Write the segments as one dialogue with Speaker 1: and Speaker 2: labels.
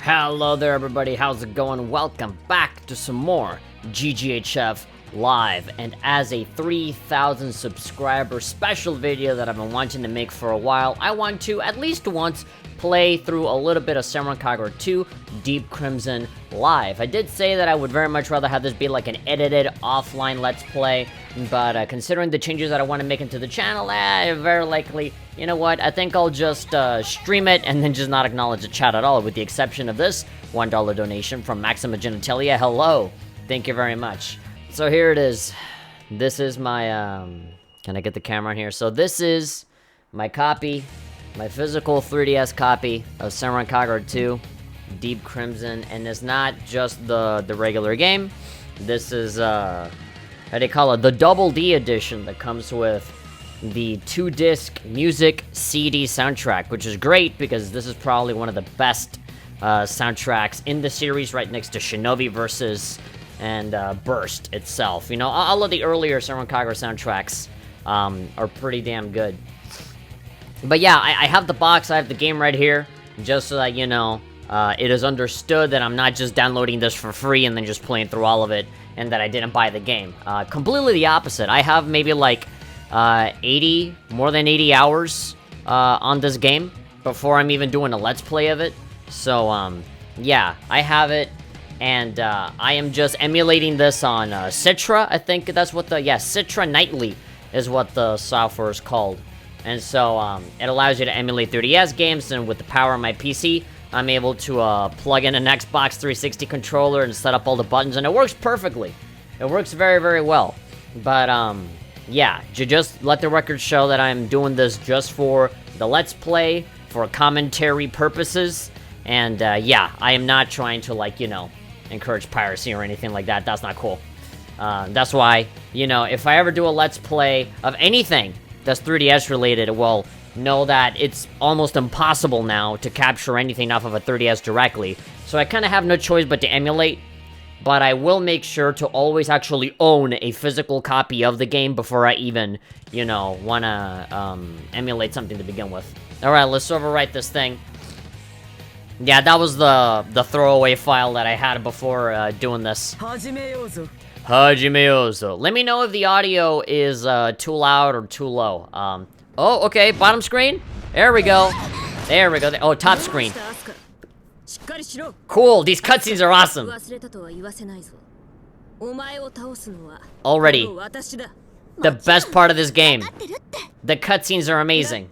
Speaker 1: Hello there everybody, how's it going? Welcome back to some more GGHF Live, and as a 3,000 subscriber special video that I've been wanting to make for a while, I want to at least once play through a little bit of Samurai Kagura 2 Deep Crimson live. I did say that I would very much rather have this be like an edited offline let's play, but considering the changes that I want to make into the channel, very likely, you know what, I think I'll just stream it and then just not acknowledge the chat at all, with the exception of this $1 donation from Maxima Genitalia. Hello, thank you very much. So here it is. This is my, can I get the camera in here? So this is my copy, my physical 3DS copy of Samurai Kagura 2 Deep Crimson, and it's not just the regular game. This is, how do you call it? The Double D edition that comes with the 2-disc music CD soundtrack, which is great because this is probably one of the best soundtracks in the series, right next to Shinobi Versus and Burst itself. You know, all of the earlier Samurai Kagura soundtracks are pretty damn good. But yeah, I have the box, I have the game right here, just so that, you know, it is understood that I'm not just downloading this for free and then just playing through all of it, and that I didn't buy the game. Completely the opposite. I have maybe like more than 80 hours on this game before I'm even doing a let's play of it. So, yeah, I have it, and I am just emulating this on Citra. I think that's what the, yeah, Citra Nightly is what the software is called. And so, it allows you to emulate 3DS games, and with the power of my PC, I'm able to plug in an Xbox 360 controller and set up all the buttons, and it works perfectly. It works very, very well. But, yeah, just let the record show that I'm doing this just for the Let's Play, for commentary purposes, and, yeah, I am not trying to, like, you know, encourage piracy or anything like that. That's not cool. That's why, you know, if I ever do a Let's Play of anything that's 3DS related, well, know that it's almost impossible now to capture anything off of a 3DS directly. So I kind of have no choice but to emulate, but I will make sure to always actually own a physical copy of the game before I even, you know, want to emulate something to begin with. Alright, let's overwrite this thing. Yeah, that was the throwaway file that I had before doing this. Hajimeyozo. Let me know if the audio is too loud or too low. Oh, okay, bottom screen. There we go. There we go. Oh, top screen. Cool, these cutscenes are awesome. Already, the best part of this game. The cutscenes are amazing.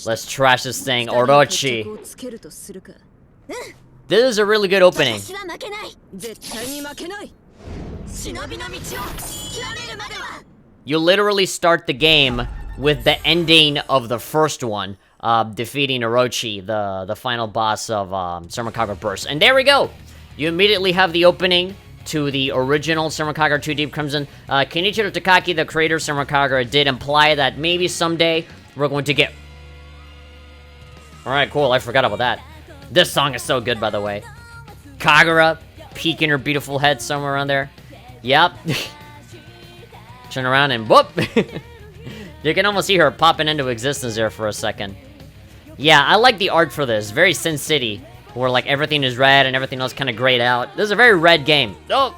Speaker 1: Let's trash this thing, Orochi. This is a really good opening. You literally start the game with the ending of the first one, defeating Orochi, the final boss of Samurai Kagura Burst. And there we go! You immediately have the opening to the original Samurai Kagura 2 Deep Crimson. Kenichiro Takaki, the creator of Samurai Kagura, did imply that maybe someday we're going to get... Alright, cool, I forgot about that. This song is so good, by the way. Kagura peeking her beautiful head somewhere around there. Yep. Turn around and whoop! You can almost see her popping into existence there for a second. Yeah, I like the art for this. Very Sin City, where like everything is red and everything else kind of grayed out. This is a very red game. Oh!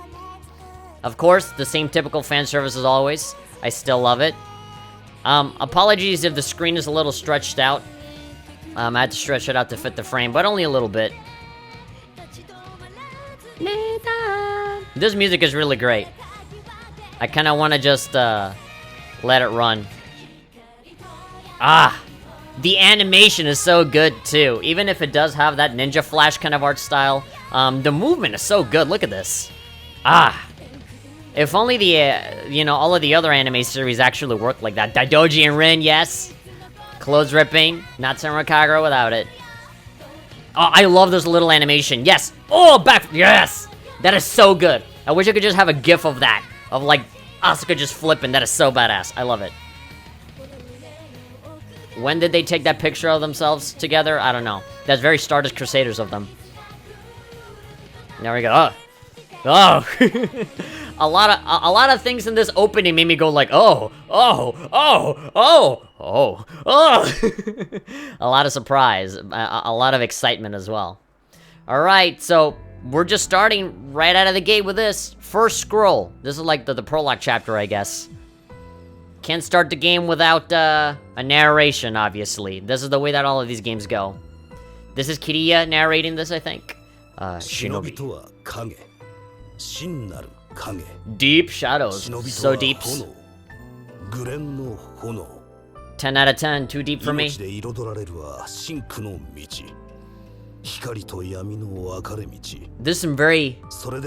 Speaker 1: Of course, the same typical fan service as always. I still love it. Apologies if the screen is a little stretched out. I had to stretch it out to fit the frame, but only a little bit. This music is really great. I kind of want to just let it run. Ah, the animation is so good too. Even if it does have that Ninja Flash kind of art style, the movement is so good. Look at this. Ah, if only the you know, all of the other anime series actually worked like that. Daidoji and Rin, yes. Clothes ripping, not Samurai Kagura without it. Oh, I love this little animation. Yes. Oh, back. Yes. That is so good. I wish I could just have a gif of that. Of, like, Asuka just flipping. That is so badass. I love it. When did they take that picture of themselves together? I don't know. That's very Stardust Crusaders of them. There we go. Oh. a lot of things in this opening made me go like, oh, oh, oh, oh, Oh. Oh! A lot of surprise. A lot of excitement as well. Alright, so we're just starting right out of the gate with this. First scroll. This is like the prologue chapter, I guess. Can't start the game without a narration, obviously. This is the way that all of these games go. This is Kiriya narrating this, I think. Shinobi. Deep shadows. So deep. 10 out of 10. Too deep for me. This is some very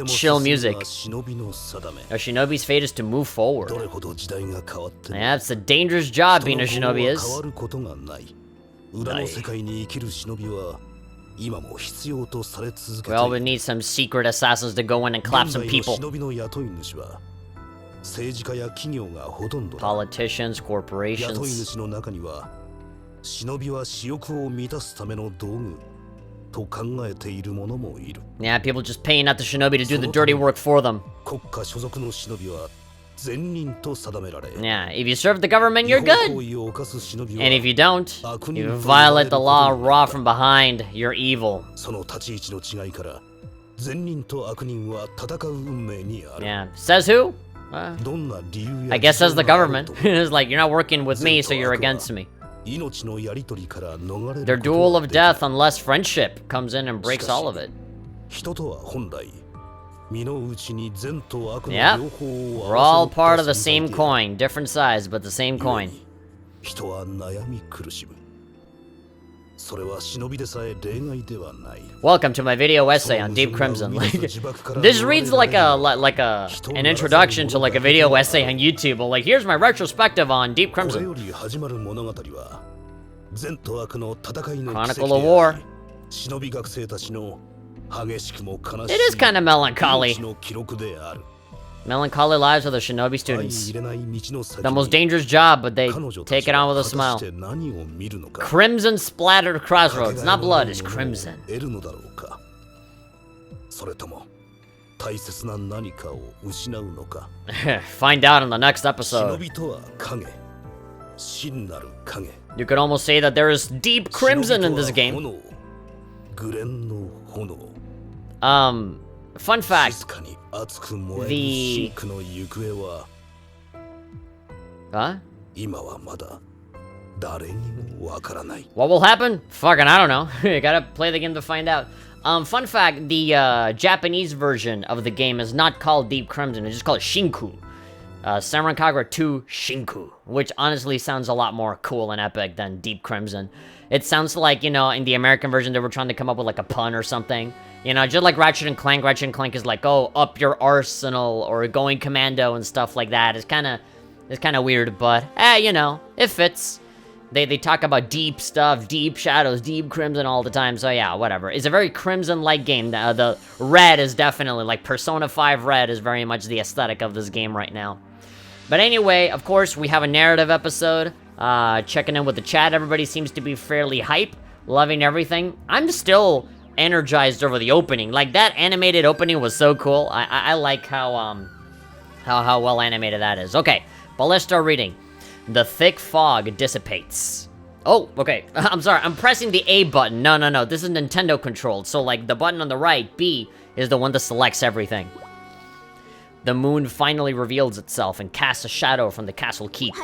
Speaker 1: chill music. A shinobi's fate is to move forward. Yeah, it's a dangerous job being a shinobi is. We always need some secret assassins to go in and clap some people. Politicians, corporations. Yeah, people just paying out the shinobi to do the dirty work for them. Yeah, if you serve the government, you're good. And if you don't, you violate the law raw from behind, you're evil. Yeah, says who? I guess says the government. It's like, you're not working with me, so you're against me. Their duel of death unless friendship comes in and breaks all of it. Yeah, we're all part of the same coin. Different size, but the same coin. Welcome to my video essay on Deep Crimson. Like, this reads like an introduction to like a video essay on YouTube. But like, here's my retrospective on Deep Crimson. Chronicle of War. It is kind of melancholy. Melancholy lives of the shinobi students. The most dangerous job, but they take it on with a smile. Crimson splattered crossroads. Not blood, it's crimson. Find out in the next episode. You could almost say that there is deep crimson in this game. Fun fact. Huh? What will happen? Fucking, I don't know. You gotta play the game to find out. Fun fact, the Japanese version of the game is not called Deep Crimson, it's just called Shinku. Samurai Kagura 2 Shinku, which honestly sounds a lot more cool and epic than Deep Crimson. It sounds like, you know, in the American version, they were trying to come up with like a pun or something. You know, just like Ratchet and Clank. Ratchet and Clank is like, oh, up your arsenal, or going commando and stuff like that. It's kind of weird, but, you know, it fits. They talk about deep stuff, deep shadows, deep crimson all the time, so yeah, whatever. It's a very crimson-like game. The red is definitely, like, Persona 5 Red is very much the aesthetic of this game right now. But anyway, of course, we have a narrative episode. Checking in with the chat, everybody seems to be fairly hype, loving everything. I'm still energized over the opening. Like, that animated opening was so cool. I like how well animated that is. Okay, but let's start reading. The thick fog dissipates. Oh, okay. I'm sorry. I'm pressing the A button. No. This is Nintendo controlled. So, like, the button on the right, B, is the one that selects everything. The moon finally reveals itself and casts a shadow from the castle keep.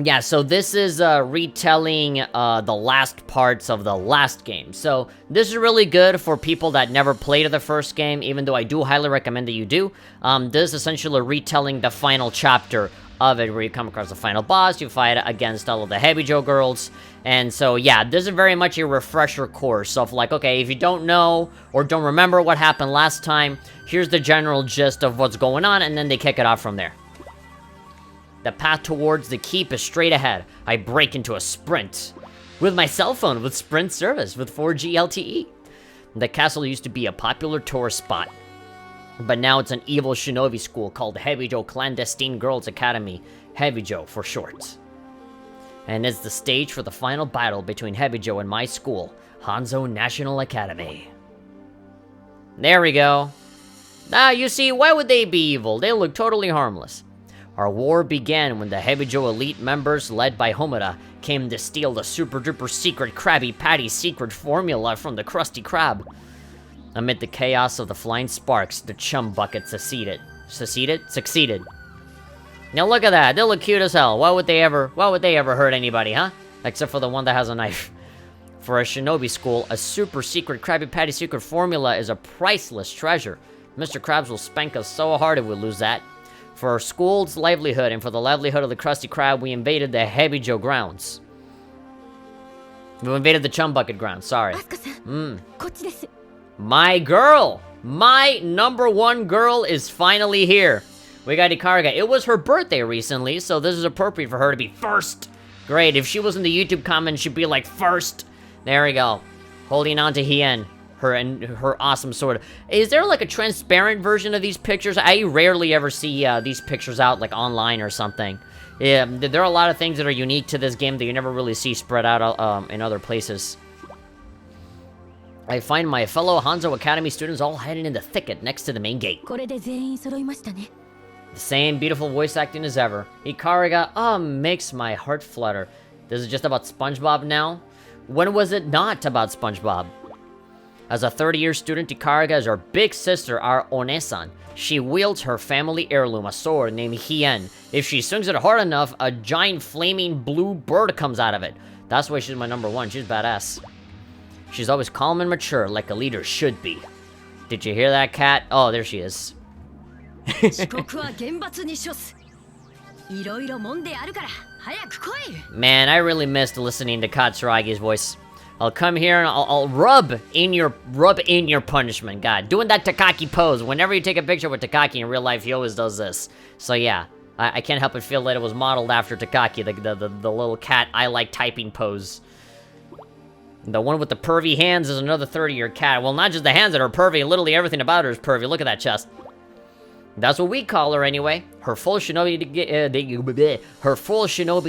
Speaker 1: Yeah, so this is retelling the last parts of the last game. So this is really good for people that never played the first game, even though I do highly recommend that you do. This is essentially retelling the final chapter of it, where you come across the final boss, you fight against all of the Hebijo girls. And so, yeah, this is very much a refresher course of like, okay, if you don't know or don't remember what happened last time, here's the general gist of what's going on, and then they kick it off from there. The path towards the keep is straight ahead. I break into a sprint. With my cell phone, with Sprint service, with 4G LTE. The castle used to be a popular tourist spot. But now it's an evil shinobi school called Hebijo Clandestine Girls Academy. Hebijo for short. And it's the stage for the final battle between Hebijo and my school, Hanzo National Academy. There we go. Now, you see, why would they be evil? They look totally harmless. Our war began when the Hebijo elite members, led by Homura, came to steal the super duper secret Krabby Patty secret formula from the Krusty Krab. Amid the chaos of the flying sparks, the chum bucket succeeded. Succeeded. Now look at that, they look cute as hell. Why would they ever hurt anybody, huh? Except for the one that has a knife. For a shinobi school, a super secret Krabby Patty secret formula is a priceless treasure. Mr. Krabs will spank us so hard if we lose that. For our school's livelihood and for the livelihood of the Krusty Krab, we invaded the Hebijo grounds. We invaded the Chum Bucket grounds, sorry. My girl! My #1 girl is finally here. We got Ikariga. It was her birthday recently, so this is appropriate for her to be first. Great, if she was in the YouTube comments, she'd be like, first. There we go. Holding on to Hien. Her awesome sword. Is there like a transparent version of these pictures? I rarely ever see these pictures out like online or something. Yeah, there are a lot of things that are unique to this game that you never really see spread out in other places. I find my fellow Hanzo Academy students all hiding in the thicket next to the main gate. The same beautiful voice acting as ever. Ikariga, makes my heart flutter. This is just about SpongeBob now? When was it not about SpongeBob? As a 30-year student, Ikariga is our big sister, our Onesan. She wields her family heirloom, a sword named Hien. If she swings it hard enough, a giant flaming blue bird comes out of it. That's why she's my #1. She's badass. She's always calm and mature, like a leader should be. Did you hear that, cat? Oh, there she is. Man, I really missed listening to Katsuragi's voice. I'll come here and I'll rub in your punishment. God, doing that Takaki pose. Whenever you take a picture with Takaki in real life, he always does this. So yeah, I can't help but feel that it was modeled after Takaki, the little cat I like typing pose. The one with the pervy hands is another 30-year cat. Well, not just the hands that are pervy, literally everything about her is pervy. Look at that chest. That's what we call her anyway. Her full shinobi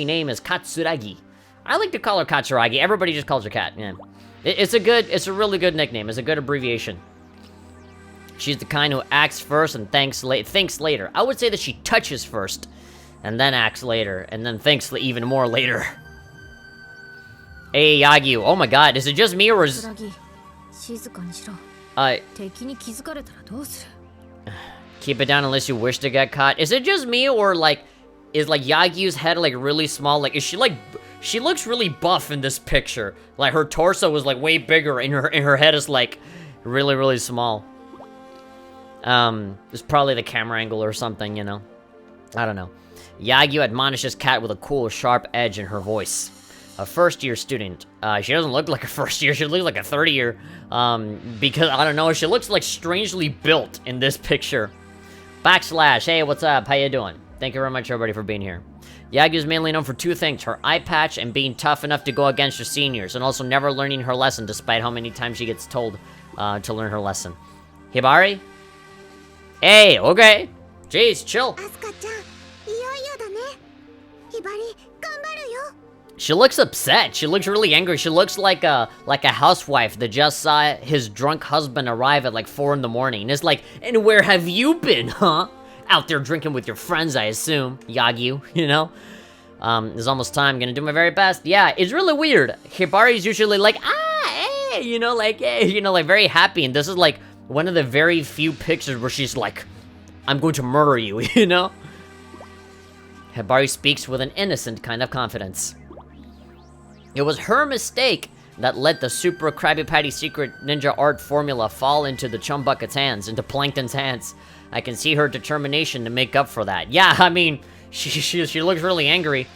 Speaker 1: name is Katsuragi. I like to call her Katsuragi. Everybody just calls her Cat. Yeah. It's a really good nickname. It's a good abbreviation. She's the kind who acts first and thinks later. I would say that she touches first, and then acts later, and then thinks even more later. Hey, Yagyu. Oh my god, is it just me or is... Keep it down unless you wish to get caught. Is it just me or like... Is like Yagyu's head like really small? Like, is she like... She looks really buff in this picture. Like, her torso was like way bigger and her head is like really, really small. It's probably the camera angle or something, you know? I don't know. Yagyu admonishes Cat with a cool, sharp edge in her voice. A first-year student. She doesn't look like a first-year. She looks like a 30-year. Because, I don't know, she looks like strangely built in this picture. / hey, what's up? How you doing? Thank you very much, everybody, for being here. Yagyu is mainly known for 2 things, her eye patch and being tough enough to go against her seniors, and also never learning her lesson despite how many times she gets told to learn her lesson. Hibari? Hey, okay. Jeez, chill. She looks upset. She looks really angry. She looks like a housewife that just saw his drunk husband arrive at like 4 in the morning. It's like, and where have you been, huh? Out there drinking with your friends, I assume. Yagyu, you know? It's almost time. Gonna do my very best. Yeah, it's really weird. Hibari's usually like, hey, you know, like, hey, you know, like very happy. And this is like one of the very few pictures where she's like, I'm going to murder you, you know? Hibari speaks with an innocent kind of confidence. It was her mistake that let the Super Krabby Patty Secret Ninja Art formula fall into the Chum Bucket's hands, into Plankton's hands. I can see her determination to make up for that. Yeah, I mean, she looks really angry.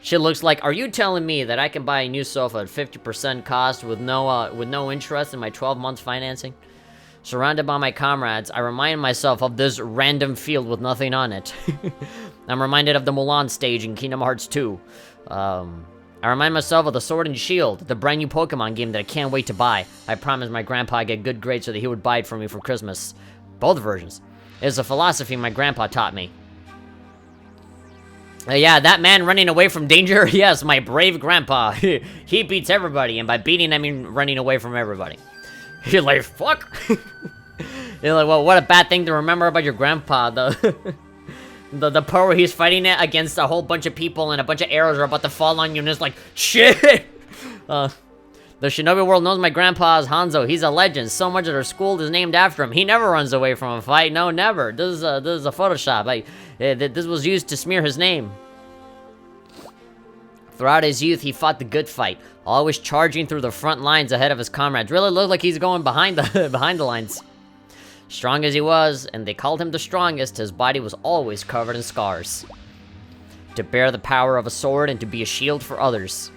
Speaker 1: She looks like, are you telling me that I can buy a new sofa at 50% cost with no interest in my 12 months financing? Surrounded by my comrades, I remind myself of this random field with nothing on it. I'm reminded of the Mulan stage in Kingdom Hearts 2. I remind myself of the Sword and Shield, the brand new Pokemon game that I can't wait to buy. I promised my grandpa I'd get good grades so that he would buy it for me for Christmas. Both versions. It's a philosophy my grandpa taught me. Yeah, that man running away from danger? Yes, my brave grandpa. He beats everybody, and by beating I mean running away from everybody. You're like, fuck? You're like, well, what a bad thing to remember about your grandpa, though. The part where he's fighting it against a whole bunch of people and a bunch of arrows are about to fall on you and it's like, shit! The Shinobi world knows my grandpa as Hanzo. He's a legend. So much that our school is named after him. He never runs away from a fight. No, never. This is a Photoshop. This was used to smear his name. Throughout his youth, he fought the good fight, always charging through the front lines ahead of his comrades. Really looked like he's going behind the behind the lines. Strong as he was, and they called him the strongest, his body was always covered in scars. To bear the power of a sword and to be a shield for others.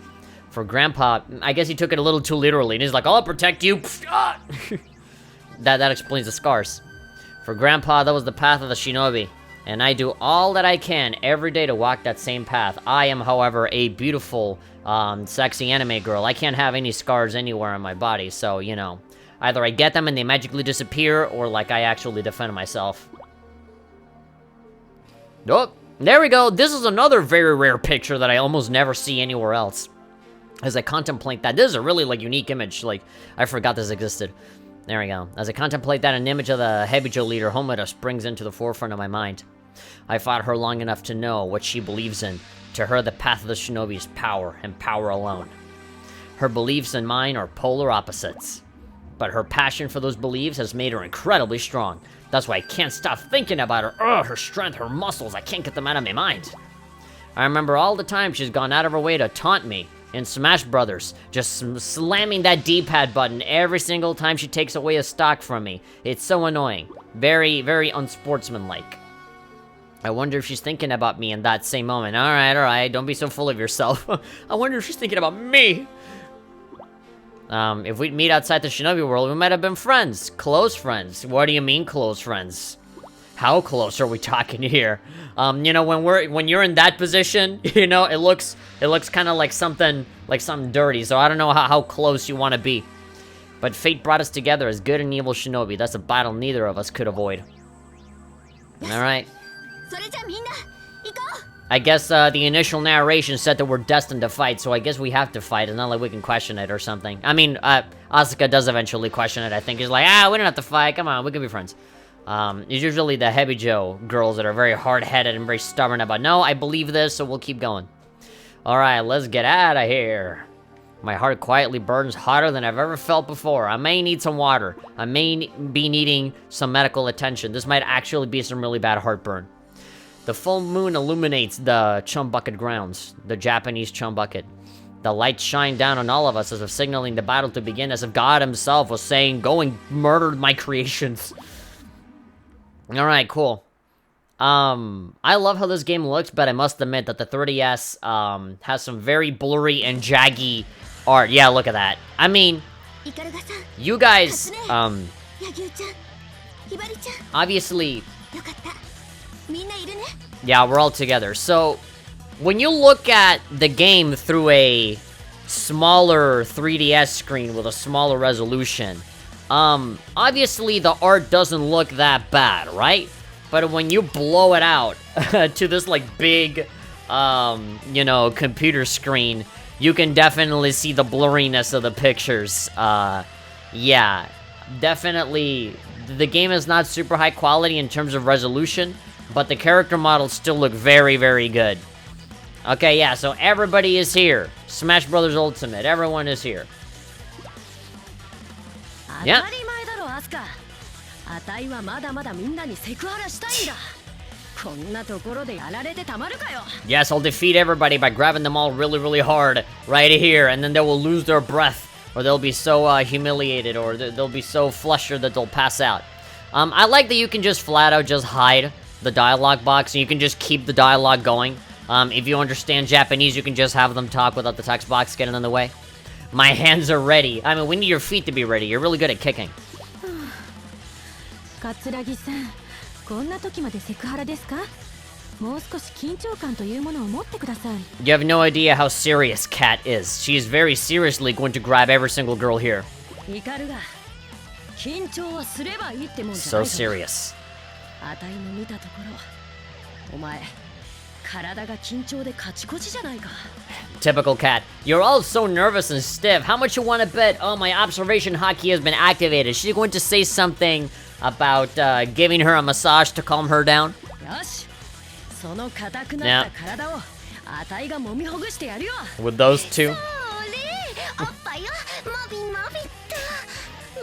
Speaker 1: For Grandpa, I guess he took it a little too literally, and he's like, I'll protect you. That explains the scars. For Grandpa, that was the path of the shinobi, and I do all that I can every day to walk that same path. I am, however, a beautiful, sexy anime girl. I can't have any scars anywhere on my body, so, you know, either I get them and they magically disappear, or, like, I actually defend myself. Oh, there we go. This is another very rare picture that I almost never see anywhere else. As I contemplate that, this is a really, like, unique image. Like, I forgot this existed. There we go. As I contemplate that, an image of the Hebijo leader, Homura, springs into the forefront of my mind. I fought her long enough to know what she believes in. To her, the path of the shinobi is power, and power alone. Her beliefs and mine are polar opposites. But her passion for those beliefs has made her incredibly strong. That's why I can't stop thinking about her. Ugh, her strength, her muscles, I can't get them out of my mind. I remember all the time she's gone out of her way to taunt me. In Smash Brothers, just slamming that D-pad button every single time she takes away a stock from me. It's so annoying. Very, very unsportsmanlike. I wonder if she's thinking about me in that same moment. Alright, don't be so full of yourself. I wonder if she's thinking about me. If we'd meet outside the Shinobi world, we might have been friends. Close friends. What do you mean, close friends? How close are we talking here? You know, when you're in that position, you know, it looks kind of like something dirty. So I don't know how close you want to be. But fate brought us together as good and evil shinobi. That's a battle neither of us could avoid. All right. I guess the initial narration said that we're destined to fight, so I guess we have to fight. It's not like we can question it or something. I mean, Asuka does eventually question it, I think. He's like, we don't have to fight. Come on, we can be friends. It's usually the Hebijo girls that are very hard-headed and very stubborn about, no, I believe this, so we'll keep going. Alright, let's get out of here. My heart quietly burns hotter than I've ever felt before. I may need some water. I may be needing some medical attention. This might actually be some really bad heartburn. The full moon illuminates the chum bucket grounds, the Japanese chum bucket. The lights shine down on all of us as if signaling the battle to begin, as if God himself was saying, go and murder my creations. Alright, cool. I love how this game looks, but I must admit that the 3DS, has some very blurry and jaggy art. Yeah, look at that. I mean, you guys, obviously, yeah, we're all together. So, when you look at the game through a smaller 3DS screen with a smaller resolution, obviously the art doesn't look that bad, right? But when you blow it out to this, like, big, you know, computer screen, you can definitely see the blurriness of the pictures. Yeah, definitely, the game is not super high quality in terms of resolution, but the character models still look very, very good. Okay, yeah, so everybody is here. Smash Brothers Ultimate, everyone is here. Yeah. Yes, I'll defeat everybody by grabbing them all really, really hard right here, and then they will lose their breath, or they'll be so humiliated, or they'll be so flustered that they'll pass out. I like that you can just flat out just hide the dialogue box, and you can just keep the dialogue going. If you understand Japanese, you can just have them talk without the text box getting in the way. My hands are ready. I mean, we need your feet to be ready. You're really good at kicking. You have no idea how serious Kat is. She is very seriously going to grab every single girl here. So serious. Typical Cat. You're all so nervous and stiff. How much you want to bet? Oh, my observation hotkey has been activated. She's going to say something about giving her a massage to calm her down. Yeah. With those two.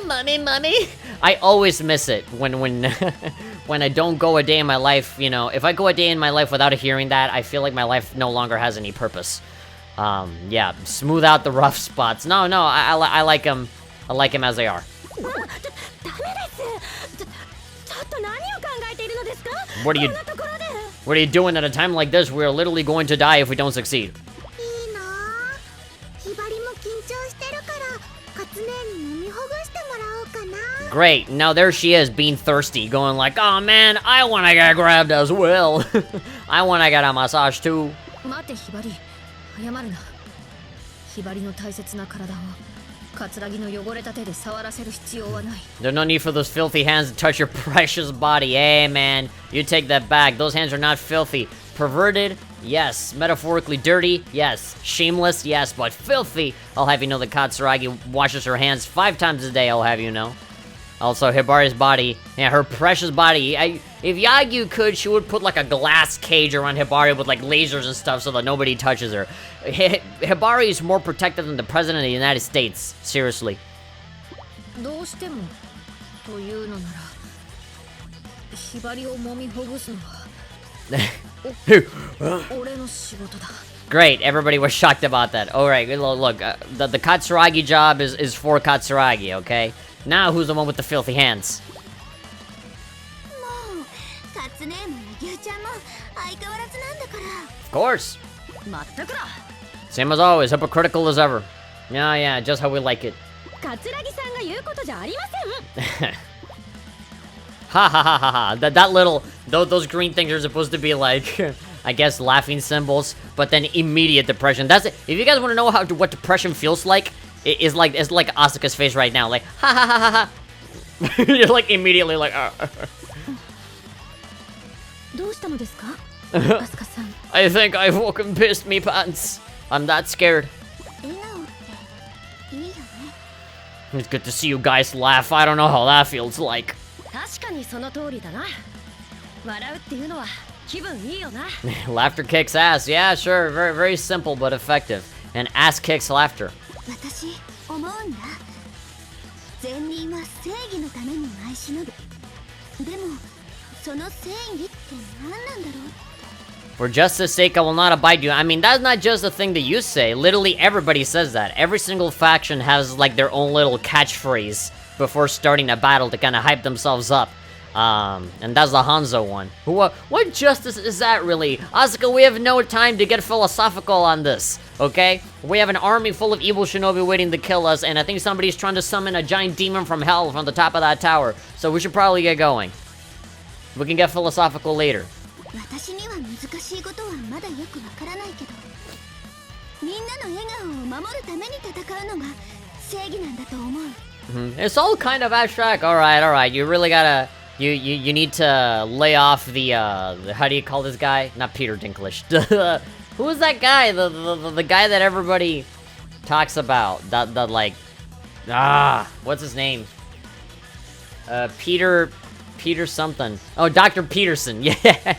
Speaker 1: Money. I always miss it when when I don't go a day in my life, you know, if I go a day in my life without hearing that, I feel like my life no longer has any purpose. Yeah, smooth out the rough spots. No, I like them. I like them as they are. What are you doing at a time like this? We're literally going to die if we don't succeed. Great, now there she is, being thirsty, going like, oh man, I wanna get grabbed as well. I wanna get a massage too. There's no need for those filthy hands to touch your precious body. Hey man, you take that back. Those hands are not filthy. Perverted? Yes. Metaphorically dirty? Yes. Shameless? Yes. But filthy? I'll have you know that Katsuragi washes her hands 5 times a day, I'll have you know. Also, Hibari's body, yeah, her precious body. If Yagyu could, she would put like a glass cage around Hibari with like lasers and stuff so that nobody touches her. Hibari is more protected than the President of the United States. Seriously. Great, everybody was shocked about that. Alright, look, the Katsuragi job is for Katsuragi, okay? Now, who's the one with the filthy hands? Of course. Same as always, hypocritical as ever. Yeah, just how we like it. Ha ha ha ha ha. That little, those green things are supposed to be like, I guess, laughing symbols, but then immediate depression. That's it. If you guys want to know what depression feels like, it's like Asuka's face right now, like ha ha ha ha ha. You're like immediately like. I think I've fucking pissed me pants. I'm that scared. It's good to see you guys laugh. I don't know how that feels like. Laughter kicks ass. Yeah, sure. Very, very simple but effective. And ass kicks laughter. For justice's sake, I will not abide you. I mean, that's not just a thing that you say. Literally, everybody says that. Every single faction has, like, their own little catchphrase before starting a battle to kind of hype themselves up. And that's the Hanzo one. What justice is that, really? Asuka, we have no time to get philosophical on this, okay? We have an army full of evil shinobi waiting to kill us, and I think somebody's trying to summon a giant demon from hell from the top of that tower. So we should probably get going. We can get philosophical later. It's all kind of abstract. Alright. You really gotta... You need to lay off the how do you call this guy? Not Peter Dinklage. Who is that guy? The guy that everybody talks about. That like... what's his name? Peter something. Oh, Dr. Peterson. Yeah.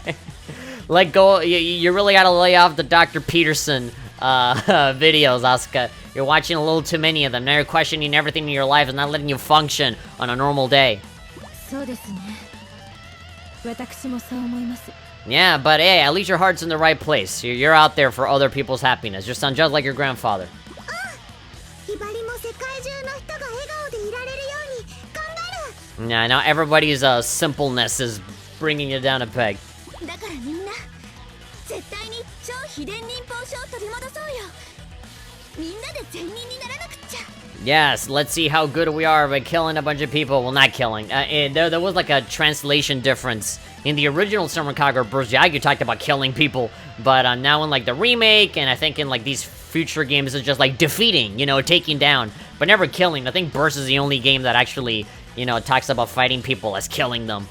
Speaker 1: Let go. You really gotta lay off the Dr. Peterson videos, Asuka. You're watching a little too many of them. Now you're questioning everything in your life and not letting you function on a normal day. Yeah, but hey, at least your heart's in the right place. You're out there for other people's happiness. You sound just like your grandfather. Yeah, now everybody's simpleness is bringing you down a peg. Yes, let's see how good we are by killing a bunch of people. Well, not killing. There was like a translation difference. In the original Summer Kagura Burst, you talked about killing people. But now in like the remake, and I think in like these future games, it's just like defeating, you know, taking down. But never killing. I think Burst is the only game that actually, you know, talks about fighting people as killing them.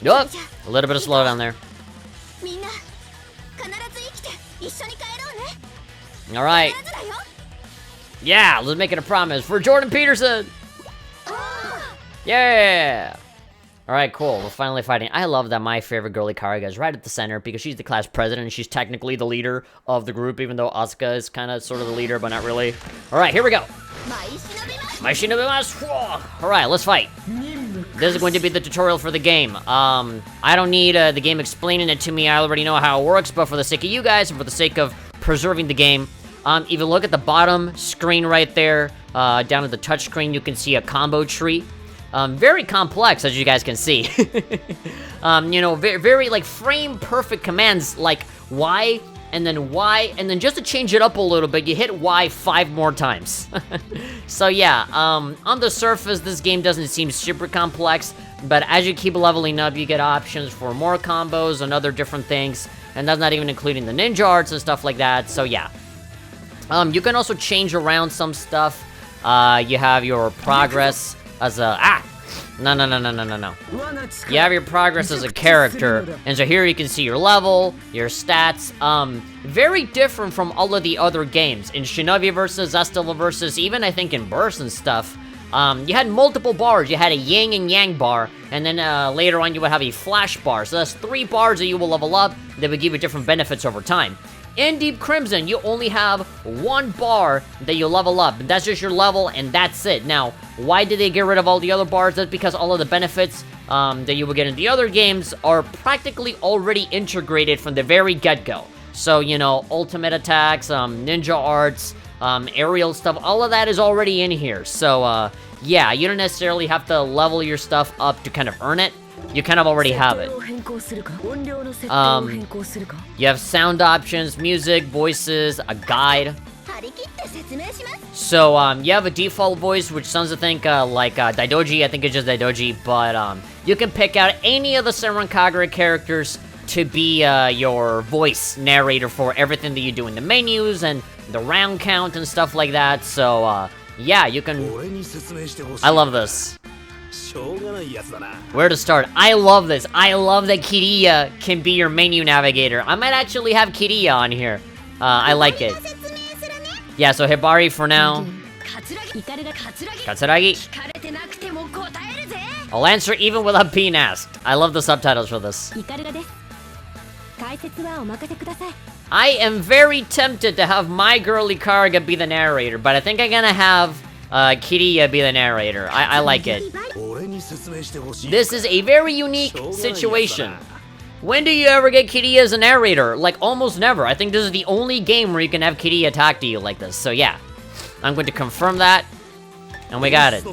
Speaker 1: Yup, a little bit of slowdown there. Alright. Yeah, let's make it a promise for Jordan Peterson. Yeah. Alright, cool. We're finally fighting. I love that my favorite girly Kariga is right at the center because she's the class president and she's technically the leader of the group, even though Asuka is kind of sort of the leader, but not really. Alright, here we go. Alright, let's fight. This is going to be the tutorial for the game. I don't need the game explaining it to me. I already know how it works, but for the sake of you guys and for the sake of preserving the game, if you look at the bottom screen right there, down at the touch screen, you can see a combo tree. Very complex, as you guys can see. You know, very, like, frame-perfect commands, like Y, and then just to change it up a little bit, you hit Y 5 more times. So yeah, on the surface, this game doesn't seem super complex, but as you keep leveling up, you get options for more combos and other different things, and that's not even including the ninja arts and stuff like that, so yeah. You can also change around some stuff. You have your progress as a... No. You have your progress as a character, and so here you can see your level, your stats. Very different from all of the other games. In Shinobi versus Zestella versus, even I think in Burst and stuff, you had multiple bars. You had a yin and yang bar, and then later on you would have a flash bar. So that's 3 bars that you will level up that would give you different benefits over time. In Deep Crimson, you only have 1 bar that you level up, and that's just your level, and that's it. Now, why did they get rid of all the other bars? That's because all of the benefits that you will get in the other games are practically already integrated from the very get-go. So, you know, ultimate attacks, ninja arts, aerial stuff, all of that is already in here. So, yeah, you don't necessarily have to level your stuff up to kind of earn it. You kind of already have it. You have sound options, music, voices, a guide. So, you have a default voice, which sounds, I think, like Daidoji. I think it's just Daidoji, but you can pick out any of the Senran Kagura characters to be your voice narrator for everything that you do in the menus and the round count and stuff like that. So, yeah, you can... I love this. Where to start? I love this. I love that Kiriya can be your menu navigator. I might actually have Kiriya on here. I like it. Yeah, so Hibari for now. Katsuragi. I'll answer even without being asked. I love the subtitles for this. I am very tempted to have my girly Kariga be the narrator, but I think I'm gonna have Kiriya be the narrator. I like it. This is a very unique situation. When do you ever get Kiriya as a narrator? Like, almost never. I think this is the only game where you can have Kiriya talk to you like this. So, yeah. I'm going to confirm that. And we got it.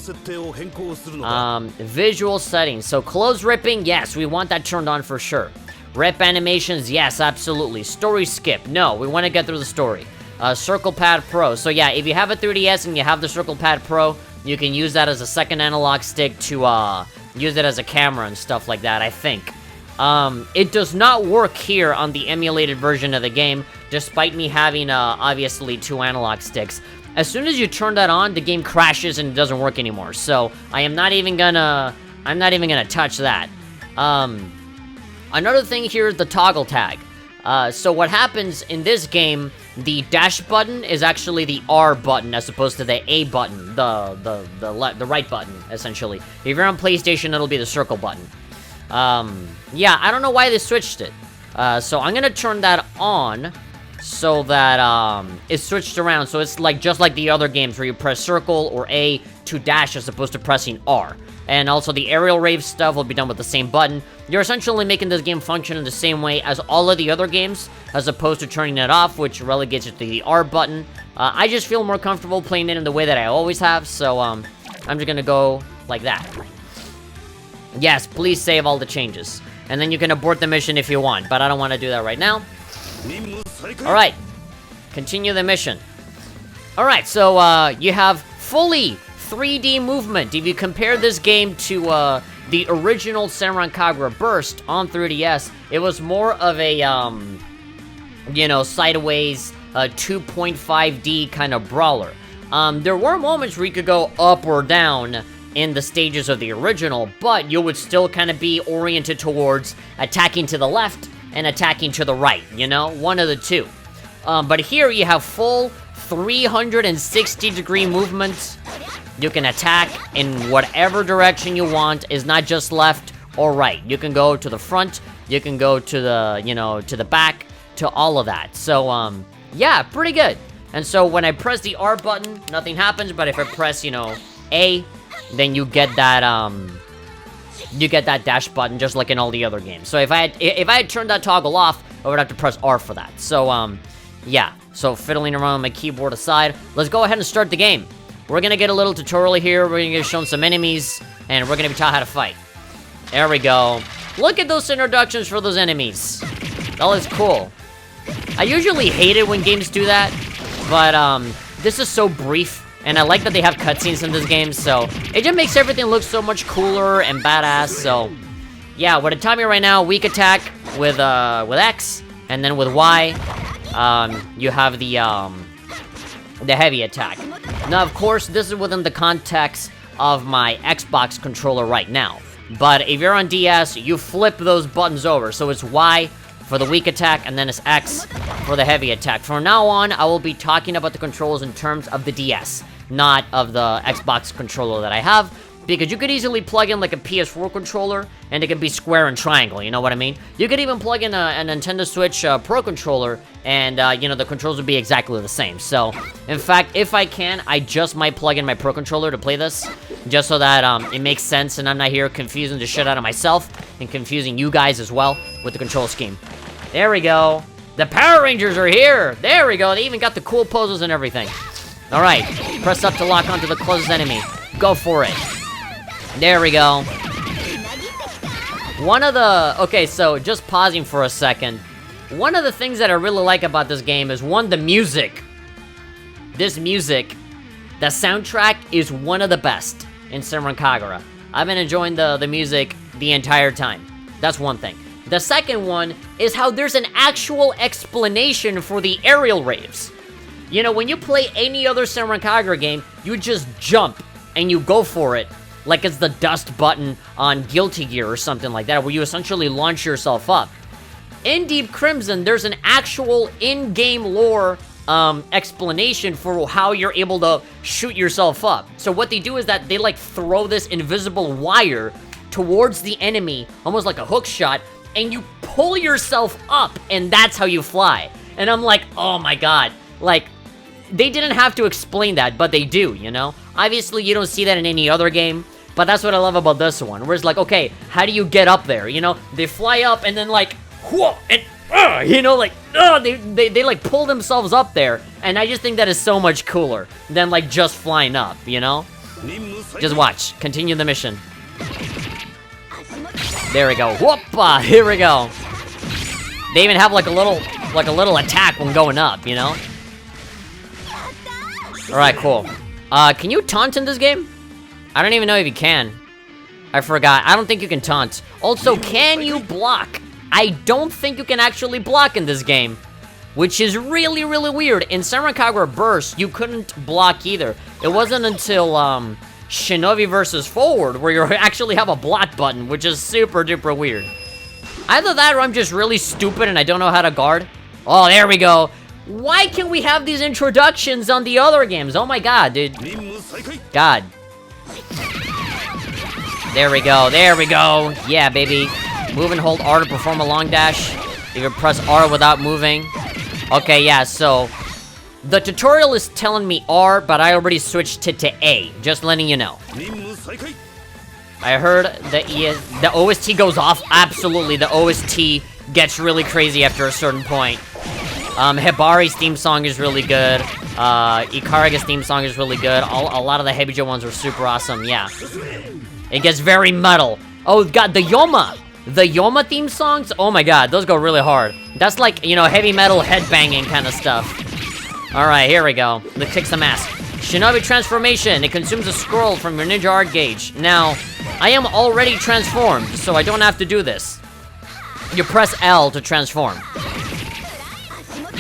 Speaker 1: Visual settings. So, clothes ripping, yes, we want that turned on for sure. Rip animations, yes, absolutely. Story skip, no, we want to get through the story. Circle Pad Pro. So, yeah, if you have a 3DS and you have the Circle Pad Pro, you can use that as a second analog stick to use it as a camera and stuff like that, I think. It does not work here on the emulated version of the game, despite me having, obviously, 2 analog sticks. As soon as you turn that on, the game crashes and it doesn't work anymore. So, I'm not even gonna touch that. Another thing here is the toggle tag. So what happens in this game, the dash button is actually the R button as opposed to the A button, the right button, essentially. If you're on PlayStation, it'll be the circle button. Yeah, I don't know why they switched it. So I'm gonna turn that on so that it's switched around. So it's like just like the other games where you press circle or A to dash as opposed to pressing R. And also the aerial rave stuff will be done with the same button. You're essentially making this game function in the same way as all of the other games, as opposed to turning it off, which relegates it to the R button. I just feel more comfortable playing it in the way that I always have, so I'm just gonna go like that. Yes, please save all the changes. And then you can abort the mission if you want, but I don't want to do that right now. Alright, continue the mission. Alright, so you have fully 3D movement. If you compare this game to the original Senran Kagura Burst on 3DS, it was more of a, you know, sideways 2.5D kind of brawler. There were moments where you could go up or down in the stages of the original, but you would still kind of be oriented towards attacking to the left and attacking to the right, you know? One of the two. But here you have full 360-degree movement. You can attack in whatever direction you want. It's not just left or right. You can go to the front, you can go to the, you know, to the back, to all of that. So, yeah, pretty good. And so when I press the R button, nothing happens, but if I press, you know, A, then you get that dash button just like in all the other games. So if I had turned that toggle off, I would have to press R for that. So, yeah. So fiddling around with my keyboard aside, let's go ahead and start the game. We're gonna get a little tutorial here. We're gonna get shown some enemies, and we're gonna be taught how to fight. There we go. Look at those introductions for those enemies. That looks cool. I usually hate it when games do that, but, this is so brief, and I like that they have cutscenes in this game, so it just makes everything look so much cooler and badass, so yeah, what it taught me right now, weak attack with X, and then with Y, you have the heavy attack. Now, of course, this is within the context of my Xbox controller right now, but if you're on DS, you flip those buttons over, so it's Y for the weak attack, and then it's X for the heavy attack. From now on, I will be talking about the controls in terms of the DS, not of the Xbox controller that I have, because you could easily plug in like a PS4 controller, and it could be square and triangle, you know what I mean? You could even plug in a Nintendo Switch Pro controller, and, you know, the controls would be exactly the same. So, in fact, if I can, I just might plug in my Pro controller to play this, just so that it makes sense, and I'm not here confusing the shit out of myself, and confusing you guys as well with the control scheme. There we go. The Power Rangers are here! There we go, they even got the cool poses and everything. Alright, press up to lock onto the closest enemy. Go for it. There we go. Okay, so just pausing for a second. One of the things that I really like about this game is, one, the music. This music, the soundtrack is one of the best in Senran Kagura. I've been enjoying the music the entire time. That's one thing. The second one is how there's an actual explanation for the aerial raves. You know, when you play any other Senran Kagura game, you just jump and you go for it, like it's the dust button on Guilty Gear or something like that, where you essentially launch yourself up. In Deep Crimson, there's an actual in-game lore explanation for how you're able to shoot yourself up. So what they do is that they like throw this invisible wire towards the enemy, almost like a hook shot, and you pull yourself up, and that's how you fly. And I'm like, oh my god, like, they didn't have to explain that, but they do, you know? Obviously, you don't see that in any other game, but that's what I love about this one, where it's like, okay, how do you get up there, you know? They fly up, and then like, whoa, and, you know, like, they like pull themselves up there, and I just think that is so much cooler than like just flying up, you know? Just watch, continue the mission. There we go. Whoopah! Here we go. They even have like a little attack when going up, you know? Alright, cool. Can you taunt in this game? I don't even know if you can. I forgot. I don't think you can taunt. Also, can you block? I don't think you can actually block in this game, which is really, really weird. In Senran Kagura Burst, you couldn't block either. It wasn't until, Shinobi vs. Forward, where you actually have a block button, which is super duper weird. Either that or I'm just really stupid and I don't know how to guard. Oh, there we go. Why can't we have these introductions on the other games? Oh my god, dude. God. There we go, there we go. Yeah, baby. Move and hold R to perform a long dash. You can press R without moving. Okay, yeah, so the tutorial is telling me R, but I already switched it to A. Just letting you know. I heard the OST goes off. Absolutely, the OST gets really crazy after a certain point. Hibari's theme song is really good. Ikaraga's theme song is really good. A lot of the Hebijo ones are super awesome, yeah. It gets very metal. Oh god, the Yoma! The Yoma theme songs? Oh my god, those go really hard. That's like, you know, heavy metal headbanging kind of stuff. Alright, here we go. Let's kick some ass. Shinobi transformation. It consumes a scroll from your ninja art gauge. Now, I am already transformed, so I don't have to do this. You press L to transform.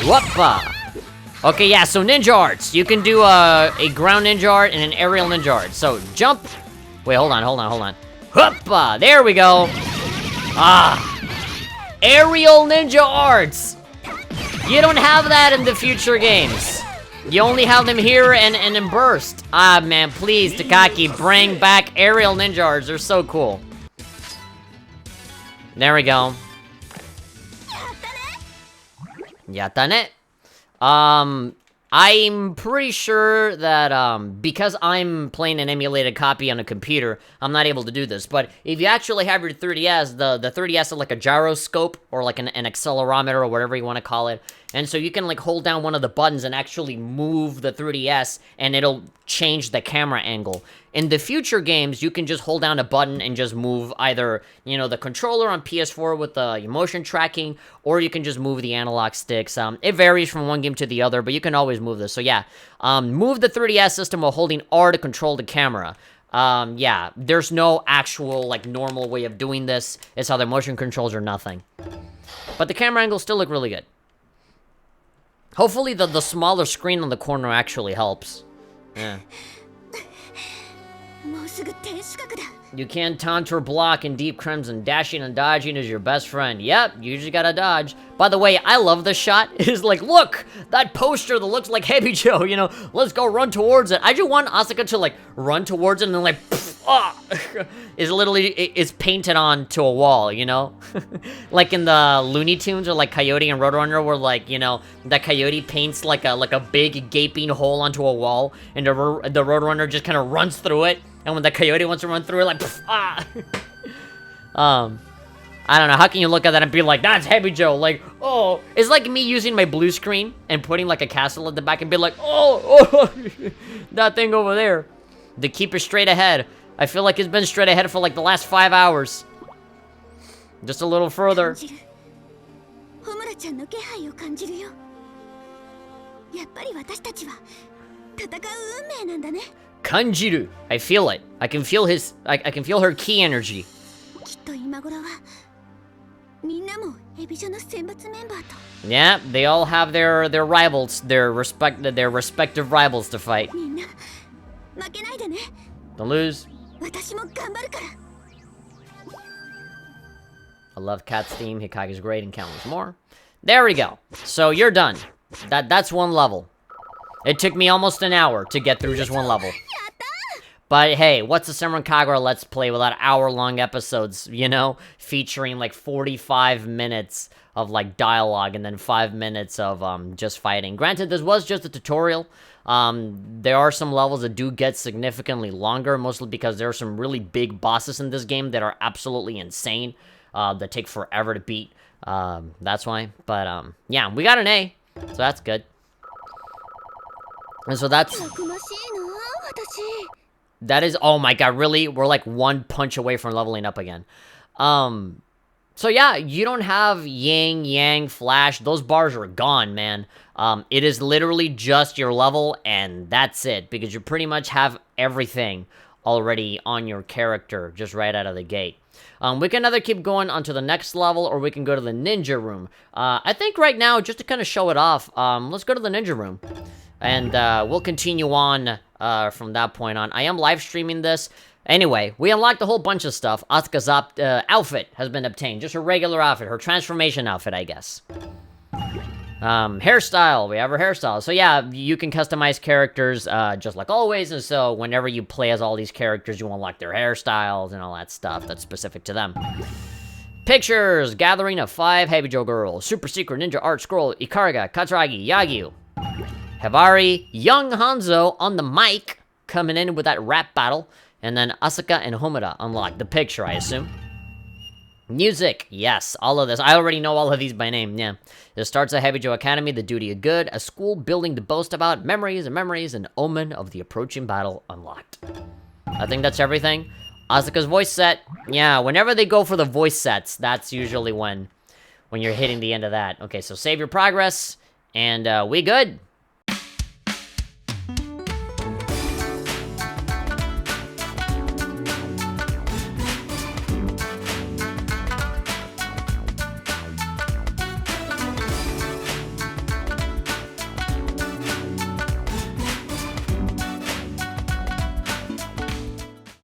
Speaker 1: Whoopa! Okay, yeah, so ninja arts. You can do a ground ninja art and an aerial ninja art. So, jump. Wait, hold on. Whoopa! There we go. Ah! Aerial ninja arts! You don't have that in the future games. You only have them here and in Burst. Ah, man, please, Takaki, bring back aerial ninja arts. They're so cool. There we go. Yatane. I'm pretty sure that, because I'm playing an emulated copy on a computer, I'm not able to do this. But if you actually have your 3DS, the 3DS is like a gyroscope, or like an accelerometer, or whatever you want to call it. And so you can, like, hold down one of the buttons and actually move the 3DS, and it'll change the camera angle. In the future games, you can just hold down a button and just move either, you know, the controller on PS4 with the motion tracking, or you can just move the analog sticks. It varies from one game to the other, but you can always move this. So yeah, move the 3DS system while holding R to control the camera. Yeah, there's no actual, like, normal way of doing this. It's how the motion controls or nothing. But the camera angles still look really good. Hopefully the smaller screen on the corner actually helps. Yeah. You can't taunt or block in Deep Crimson. Dashing and dodging is your best friend. Yep, you just gotta dodge. By the way, I love this shot. It's like, look! That poster that looks like Heavy Joe, you know? Let's go run towards it. I just want Asuka to, like, run towards it and then, like, is literally, is painted onto a wall, you know? Like in the Looney Tunes or, like, Coyote and Roadrunner, where, like, you know, the Coyote paints, like a big gaping hole onto a wall, and the Roadrunner just kind of runs through it. And when the Coyote wants to run through it, like, I don't know, how can you look at that and be like, that's Heavy Joe, like, oh, it's like me using my blue screen and putting, like, a castle at the back and be like, oh, that thing over there. To keep it straight ahead. I feel like it's been straight ahead for, like, the last 5 hours. Just a little further. Kanjiru. I feel it. I can feel his. I can feel her key energy. Yeah, they all have their rivals, their respective rivals to fight. Don't lose. I love Cat's theme. Hikage's great, and countless more. There we go. So you're done. That's one level. It took me almost an hour to get through just one level. But hey, what's a Senran Kagura Let's Play without hour-long episodes, you know? Featuring like 45 minutes of like dialogue and then 5 minutes of just fighting. Granted, this was just a tutorial. There are some levels that do get significantly longer, mostly because there are some really big bosses in this game that are absolutely insane, that take forever to beat. That's why. But yeah, we got an A, so that's good. And so that is, oh my god, really? We're like one punch away from leveling up again. So yeah, you don't have Yin, Yang, Flash. Those bars are gone, man. It is literally just your level, and that's it. Because you pretty much have everything already on your character, just right out of the gate. We can either keep going onto the next level, or we can go to the ninja room. I think right now, just to kind of show it off, let's go to the ninja room. And we'll continue on from that point on. I am live streaming this. Anyway, we unlocked a whole bunch of stuff. Asuka's outfit has been obtained. Just her regular outfit. Her transformation outfit, I guess. Hairstyle. We have her hairstyle. So yeah, you can customize characters just like always. And so whenever you play as all these characters, you unlock their hairstyles and all that stuff that's specific to them. Pictures. Gathering of 5 Heavy Joe girls. Super Secret Ninja Art Scroll. Ikariga, Katsuragi, Yagyu. Havari, Young Hanzo on the mic, coming in with that rap battle. And then Asuka and Homura unlock the picture, I assume. Music, yes, all of this. I already know all of these by name, yeah. It starts at Heavy Joe Academy, the duty of good, a school building to boast about, memories, and omen of the approaching battle unlocked. I think that's everything. Asuka's voice set, yeah, whenever they go for the voice sets, that's usually when you're hitting the end of that. Okay, so save your progress, and we good.